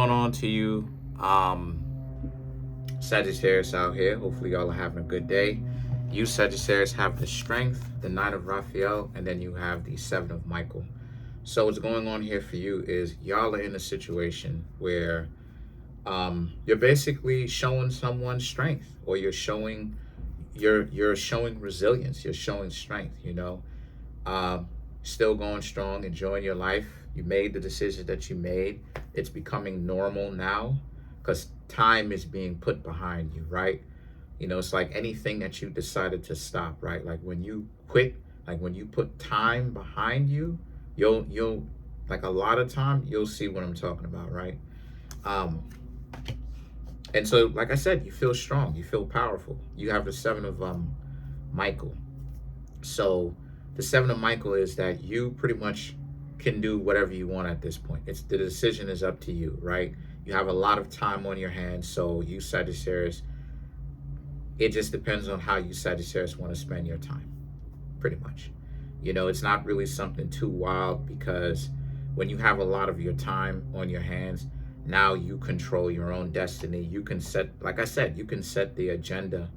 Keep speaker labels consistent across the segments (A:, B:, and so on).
A: Going on to you, Sagittarius out here. Hopefully, y'all are having a good day. You, Sagittarius, have the Strength, the Knight of Raphael, and then you have the Seven of Michael. So, what's going on here for you is y'all are in a situation where you're basically showing someone strength, or you're showing resilience. You're showing strength. Um, Still going strong, enjoying your life. You made the decision that you made. It's becoming normal now because time is being put behind you, right? It's like anything that you decided to stop, right? Like when you quit, like when you put time behind you, you'll like a lot of time, you'll see what I'm talking about, right? Um, and so, like I said, you feel strong, you feel powerful. You have the Seven of Michael. So the Seven of Michael is that you pretty much can do whatever you want at this point. It's the decision is up to you, right? You have a lot of time on your hands. So you, Sagittarius, it just depends on how you, Sagittarius, want to spend your time, pretty much. It's not really something too wild because when you have a lot of your time on your hands, now you control your own destiny. You can set, like I said, you can set the agenda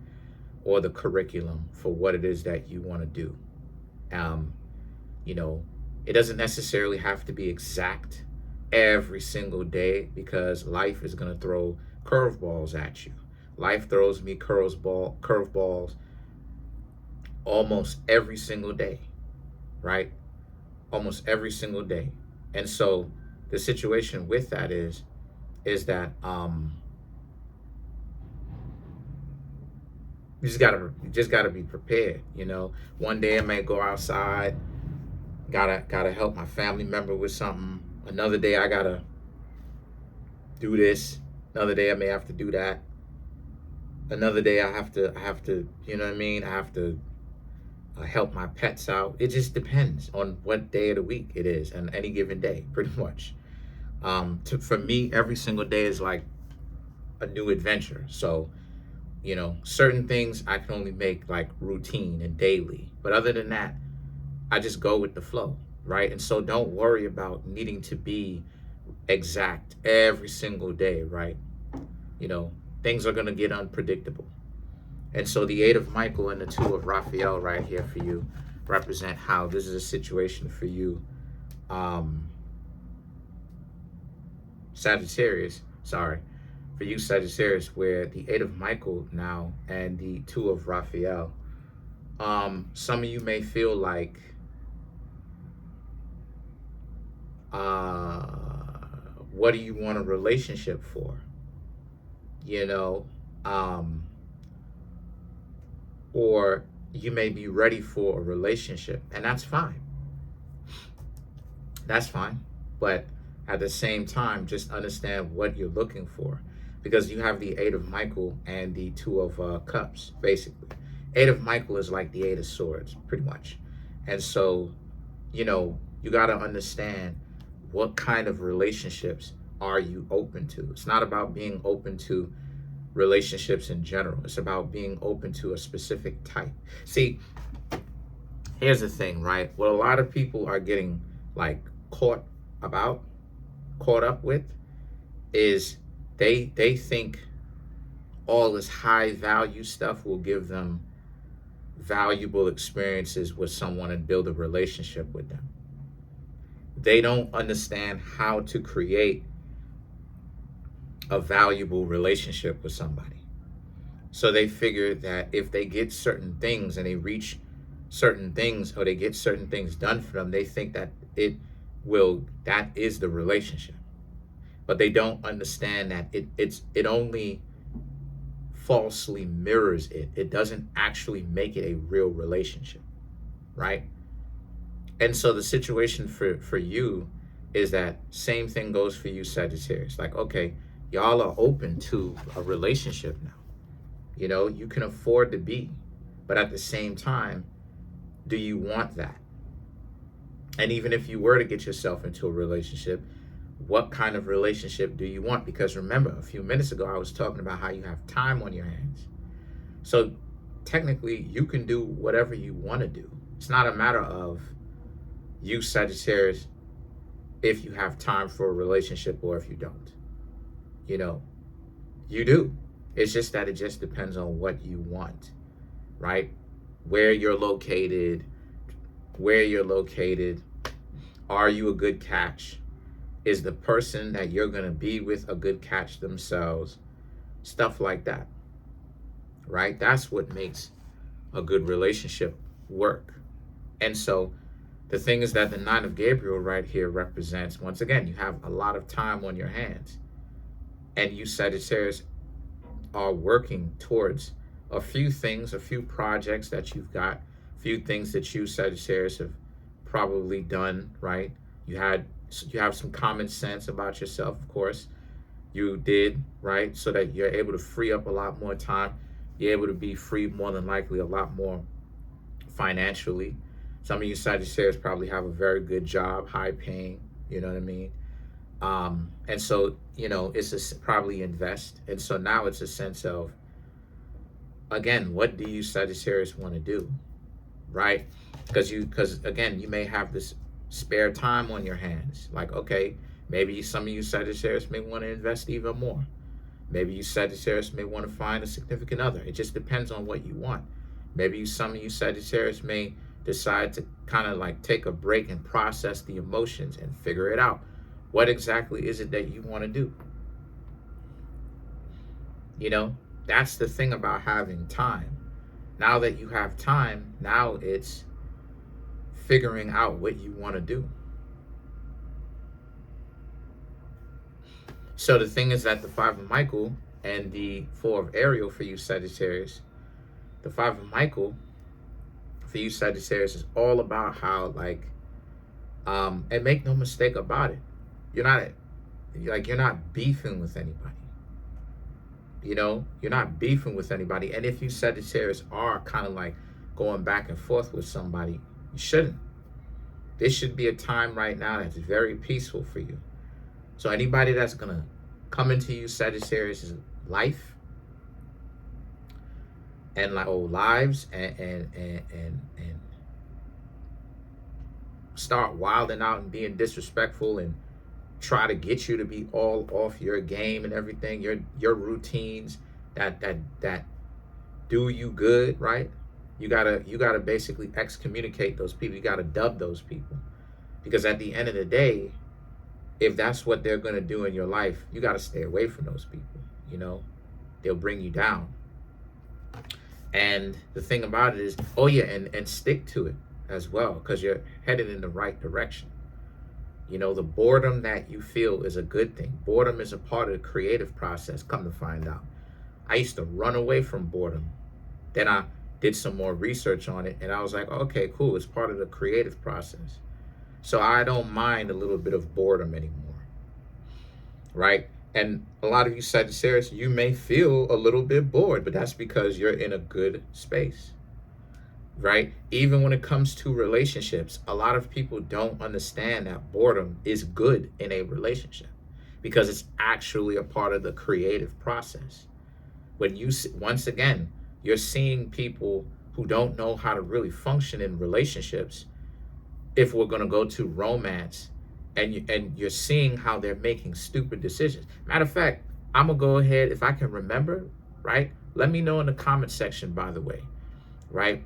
A: or the curriculum for what it is that you want to do. Um, you know, it doesn't necessarily have to be exact every single day because life is going to throw curveballs at you. Life throws me curveballs almost every single day, right? Almost every single day. And so the situation with that is that you just gotta be prepared. One day I may go outside, gotta help my family member with something. Another day I gotta do this. Another day I may have to do that. Another day I have to, you know what I mean? I have to help my pets out. It just depends on what day of the week it is and any given day, pretty much. For me, every single day is like a new adventure. So certain things I can only make like routine and daily. But other than that, I just go with the flow, right? And so don't worry about needing to be exact every single day, right? Things are going to get unpredictable. And so the Eight of Michael and the Two of Raphael right here for you represent how this is a situation for you, Sagittarius, sorry, for you, Sagittarius, where the Eight of Michael now and the Two of Raphael, some of you may feel like, what do you want a relationship for? Or you may be ready for a relationship, and that's fine. That's fine. But at the same time, just understand what you're looking for because you have the Eight of Michael and the Two of Cups, basically. Eight of Michael is like the Eight of Swords, pretty much. And so, you got to understand what kind of relationships are you open to. It's not about being open to relationships in general. It's about being open to a specific type. See, here's the thing, right? What a lot of people are getting like caught up with is they think all this high value stuff will give them valuable experiences with someone and build a relationship with them. They don't understand how to create a valuable relationship with somebody. So they figure that if they get certain things and they reach certain things or they get certain things done for them, they think that that is the relationship. But they don't understand that it only falsely mirrors it. It doesn't actually make it a real relationship, right? And so the situation for you is that same thing goes for you, Sagittarius. Like, okay, y'all are open to a relationship now. You can afford to be, but at the same time, do you want that? And even if you were to get yourself into a relationship, what kind of relationship do you want? Because remember, a few minutes ago, I was talking about how you have time on your hands. So technically, you can do whatever you want to do. It's not a matter of you, Sagittarius, if you have time for a relationship or if you don't. You know, you do. It's just that it just depends on what you want, right? Where you're located, where you're located. Are you a good catch? Is the person that you're going to be with a good catch themselves? Stuff like that, right? That's what makes a good relationship work. And so the thing is that the Nine of Gabriel right here represents, once again, you have a lot of time on your hands. And you Sagittarius are working towards a few things, a few projects that you've got, a few things that you Sagittarius have probably done, right? You have some common sense about yourself, of course. You did, right? So that you're able to free up a lot more time. You're able to be free more than likely a lot more financially. Some of you Sagittarius probably have a very good job, high paying, you know what I mean? And so, you know, it's probably invest. And so now it's a sense of, again, what do you Sagittarius want to do, right? Because again, you may have this spare time on your hands. Like, okay, maybe some of you Sagittarius may want to invest even more. Maybe you Sagittarius may want to find a significant other. It just depends on what you want. Maybe some of you Sagittarius may decide to kind of like take a break and process the emotions and figure it out. What exactly is it that you want to do? You know, that's the thing about having time. Now that you have time, now it's figuring out what you want to do. So the thing is that the Five of Michael and the Four of Ariel for you Sagittarius, the Five of Michael for you Sagittarius is all about how, like, and make no mistake about it, you're not beefing with anybody. You know, you're not beefing with anybody. And if you Sagittarius are kind of like going back and forth with somebody, you shouldn't. This should be a time right now that's very peaceful for you. So anybody that's going to come into you Sagittarius' life and like lives and start wilding out and being disrespectful and try to get you to be all off your game and everything, your routines that do you good, right? You gotta basically excommunicate those people. You gotta dub those people, because at the end of the day, if that's what they're gonna do in your life, you gotta stay away from those people. You know, they'll bring you down. And the thing about it is, oh yeah, and stick to it as well, because you're headed in the right direction. You know, the boredom that you feel is a good thing. Boredom is a part of the creative process, come to find out. I used to run away from boredom. Then I did some more research on it, and I was like, okay, cool, it's part of the creative process. So I don't mind a little bit of boredom anymore, right? And a lot of you Sagittarius, you may feel a little bit bored, but that's because you're in a good space. Right? Even when it comes to relationships, a lot of people don't understand that boredom is good in a relationship because it's actually a part of the creative process. When you, once again, you're seeing people who don't know how to really function in relationships, if we're going to go to romance, and you're seeing how they're making stupid decisions. Matter of fact, I'm going to go ahead, if I can remember, right? Let me know in the comment section, by the way, right?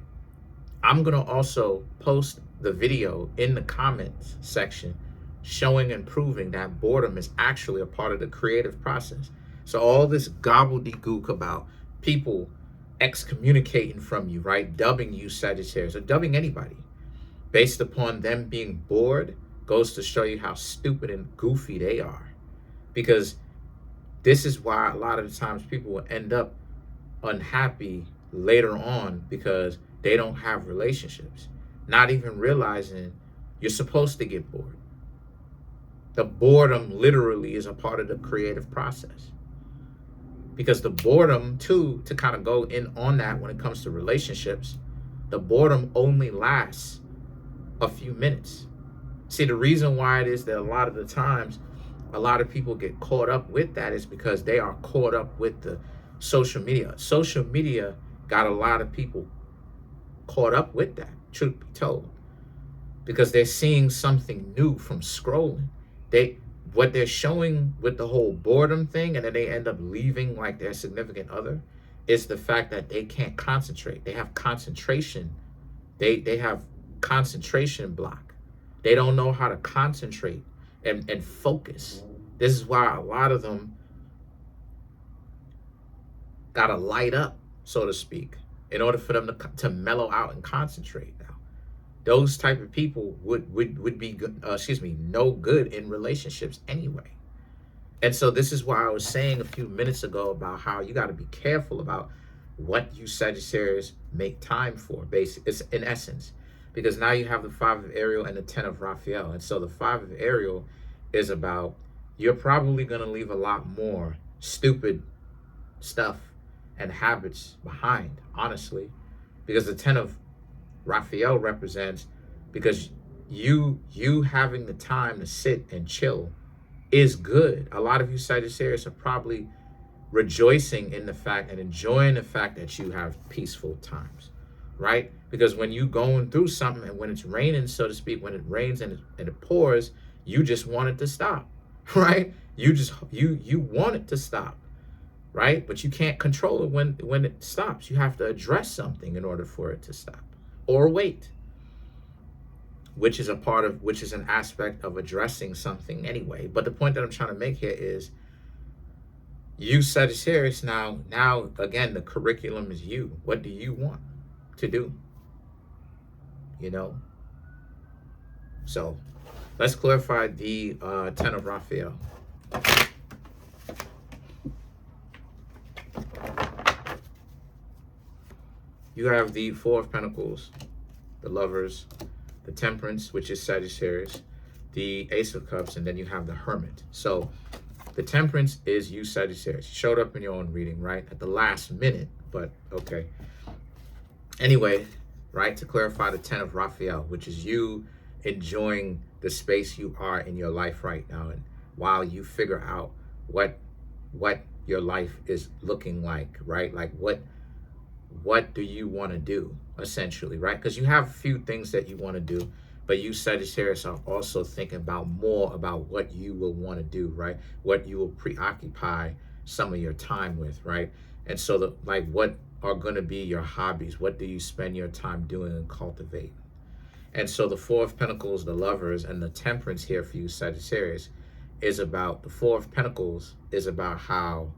A: I'm going to also post the video in the comments section showing and proving that boredom is actually a part of the creative process. So all this gobbledygook about people excommunicating from you, right? Dubbing you Sagittarius, or dubbing anybody based upon them being bored, goes to show you how stupid and goofy they are. Because this is why a lot of the times people will end up unhappy later on, because they don't have relationships, not even realizing you're supposed to get bored. The boredom literally is a part of the creative process, because the boredom too, to kind of go in on that when it comes to relationships, the boredom only lasts a few minutes. See, the reason why it is that a lot of the times a lot of people get caught up with that is because they are caught up with the social media. Social media got a lot of people caught up with that, truth be told, because they're seeing something new from scrolling. what they're showing with the whole boredom thing, and then they end up leaving like their significant other, is the fact that they can't concentrate. They have concentration. They have concentration block. They don't know how to concentrate and focus. This is why a lot of them got to light up, so to speak, in order for them to mellow out and concentrate. Now, those type of people would be good, no good in relationships anyway. And so this is why I was saying a few minutes ago about how you got to be careful about what you Sagittarius make time for. Basically, it's in essence, because now you have the 5 of Ariel and the 10 of Raphael. And so the 5 of Ariel is about, you're probably going to leave a lot more stupid stuff and habits behind, honestly, because the 10 of Raphael represents, because you having the time to sit and chill is good. A lot of you Sagittarius are probably rejoicing in the fact and enjoying the fact that you have peaceful times, right? Because when you going through something, and when it's raining, so to speak, when it rains and it pours, you just want it to stop, right? You want it to stop, right? But you can't control it when it stops. You have to address something in order for it to stop, or wait, which is an aspect of addressing something anyway. But the point that I'm trying to make here is, you Sagittarius, now again, the curriculum is you. What do you want to do? You know? So let's clarify the 10 of Raphael. You have the 4 of Pentacles, the Lovers, the Temperance, which is Sagittarius, the Ace of Cups, and then you have the Hermit. So the Temperance is you Sagittarius. Showed up in your own reading, right? At the last minute, but okay. Anyway, right, to clarify the 10 of Raphael, which is you enjoying the space you are in your life right now, and while you figure out what your life is looking like, right? Like what do you want to do, essentially, right? Because you have a few things that you want to do, but you Sagittarius are also thinking about more about what you will want to do, right? What you will preoccupy some of your time with, right? And so what are going to be your hobbies? What do you spend your time doing and cultivating? And so the 4 of Pentacles, the Lovers, and the Temperance here for you Sagittarius is about, the 4 of Pentacles is about how,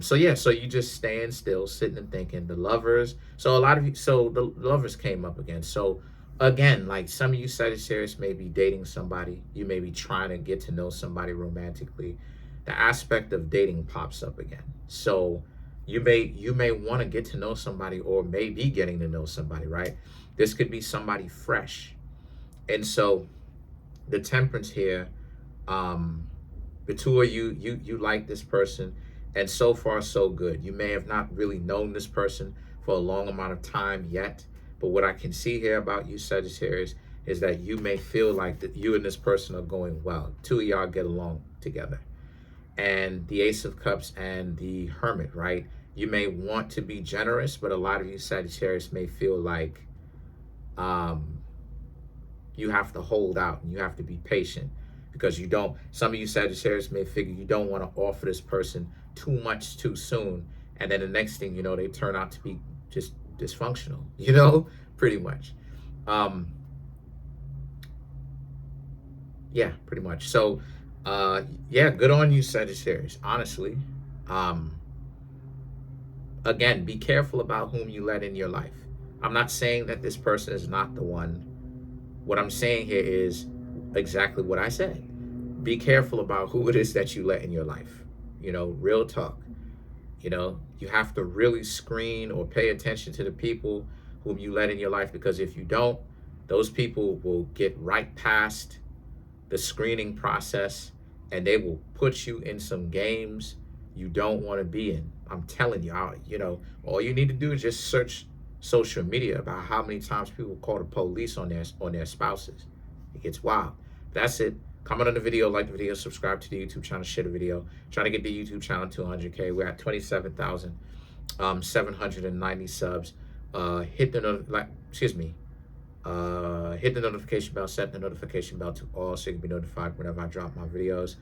A: so you just staying still, sitting and thinking. The Lovers, so a lot of you, so the Lovers came up again. So again, like some of you Sagittarius may be dating somebody. You may be trying to get to know somebody romantically. The aspect of dating pops up again. So you may want to get to know somebody, or may be getting to know somebody, right? This could be somebody fresh. And so the Temperance here, the two of you like this person, and so far so good. You may have not really known this person for a long amount of time yet, but what I can see here about you Sagittarius is that you may feel like that you and this person are going well. Two of y'all get along together. And the Ace of Cups and the Hermit, right? You may want to be generous, but a lot of you Sagittarius may feel like you have to hold out and you have to be patient, because you don't, some of you Sagittarius may figure you don't want to offer this person too much too soon, and then the next thing you know, they turn out to be just dysfunctional, you know, pretty much. Yeah, pretty much. So yeah, good on you Sagittarius, honestly. Again, be careful about whom you let in your life. I'm not saying that this person is not the one. What I'm saying here is exactly what I said. Be careful about who it is that you let in your life. You know, real talk. You know, you have to really screen or pay attention to the people whom you let in your life, because if you don't, those people will get right past the screening process and they will put you in some games you don't want to be in. I'm telling you, you know, all you need to do is just search social media about how many times people call the police on their spouses. It gets wild. That's it. Comment on the video, like the video, subscribe to the YouTube channel, share the video. Trying to get the YouTube channel to 100K. We're at 27,790 subs. Hit the Hit the notification bell, set the notification bell to all so you can be notified whenever I drop my videos.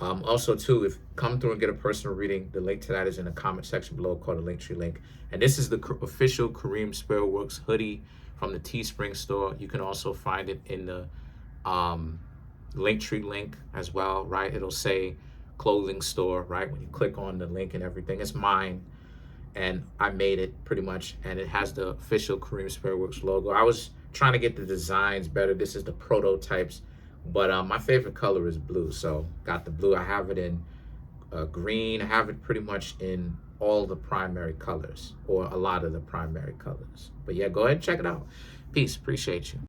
A: Also, too, if come through and get a personal reading, the link to that is in the comment section below called the Linktree link. And this is the official Kareemspiritworks hoodie from the Teespring store. You can also find it in the Linktree link as well, right? It'll say clothing store, right? When you click on the link and everything, it's mine. And I made it pretty much, and it has the official Kareemspiritworks logo. I was trying to get the designs better. This is the prototypes, but my favorite color is blue, so got the blue. I have it in green. I have it pretty much in all the primary colors, or a lot of the primary colors. But yeah, go ahead and check it out. Peace. Appreciate you.